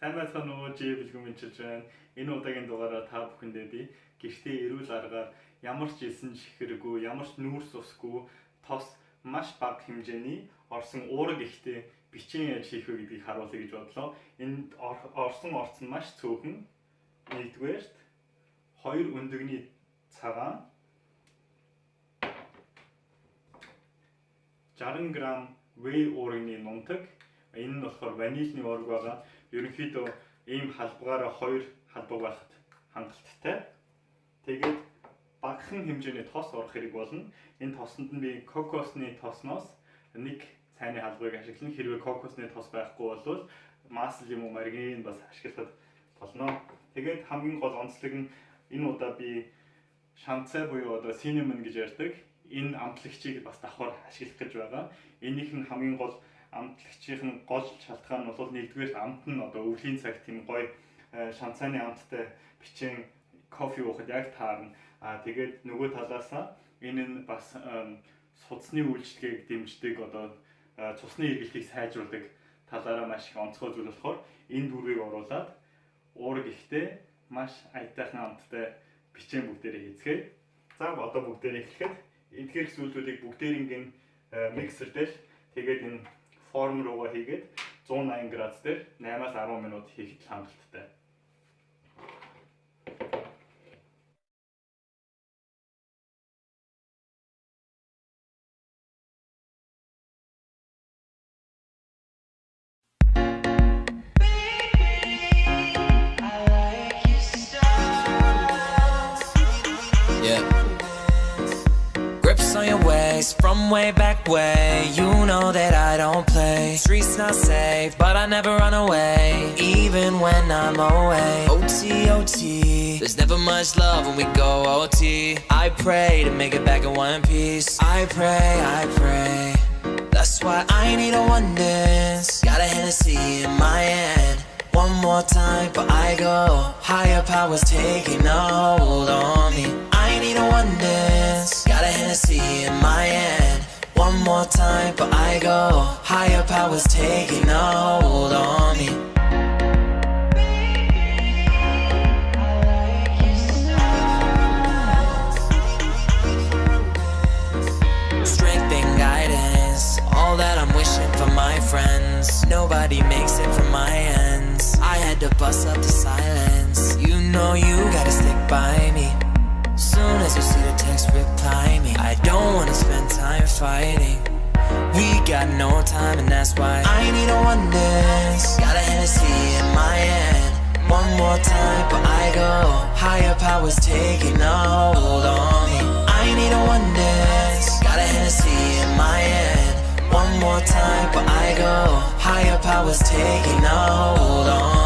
Сайн байна уу? Бэлгүмэнчилж байна. Энэ удаагийн дугаараа та бүхэндээ би гэртээ эрүүл аргаар ямар ч элсэн чихэргүй, ямар ч нүүрс усгүй, тос маш бага хэмжээний орсон уураг ихтэй бичгийн яаж хийх вэ гэдгийг харуулъя гэж бодлоо. Энд орсон орц нь маш цөөхөн. Нэгдүгээрт 2 өндөгний цагаан 60 г вэй уургийн нунтаг. Энэ нь болохоор ванильны уураг байгаа. Ерөнхийдөө ийм халбагаараа 2 халбаг байхад хангалттай. Тэгээд багахан хэмжээний тос орох хэрэг болно. Энэ тосонд нь би кокосны тосноос нэг цайны халбагыг ашиглана. Хэрвээ кокосны тос байхгүй бол масл юм уу маргарин бас ашиглахад болно. Тэгээд хамгийн гол онцлог нь энэ удаа би шанцай буюу одоо cinnamon гэж ярьдаг. Энэ амтлагчийг бас давхар ашиглах гэж байгаа. Энийх нь хамгийн гол амтлагчийн гол шалтгаан нь бол нэгдүгээр амт нь одоо өвлийн цагт тийм гоё шанцааны амттай бичэн кофе уухад яг таарна. Тэгээд нөгөө талаасаа энэ нь бас судасны үйлчлэгийг дэмждэг одоо цусны эргэлтийг сайжруулдаг талаараа маш их онцгой зүйл болохоор энэ дөрвийг оруулаад уураг ихтэй маш аятайхан амттай бичэн бүгдээрээ хийцгээе. За одоо бүгдээрээ эхлэхэд эдгээр зүйлүүдийг бүгдээрийг нь миксер дээр тэгээд энэ форм руугаа хийгээд 180 градус дээр 8-аас 10 минут хийхэд хангалттай. On your ways from way back way, you know that I don't play. Streets not safe, but I never run away, even when I'm away. OT, OT, there's never much love when we go OT. I pray to make it back in one piece. I pray. That's why I need a one dance. Got a Hennessy in my hand. One more time before I go. Higher powers taking a hold on me. I need a one dance. Got a Hennessy in my hand. One more time before I go. Higher powers taking a hold on me. Strength and guidance, all that I'm wishing for my friends. Nobody makes it from my ends. I had to bust up the silence. You know you gotta stick by me. Soon as you see the text, reply me. I don't wanna spend time fighting. We got no time and that's why I need a one dance. Got a Hennessy in my hand. One more time before I go. Higher powers taking a hold on me. I need a one dance. Got a Hennessy in my hand. One more time before I go. Higher powers taking a hold on me.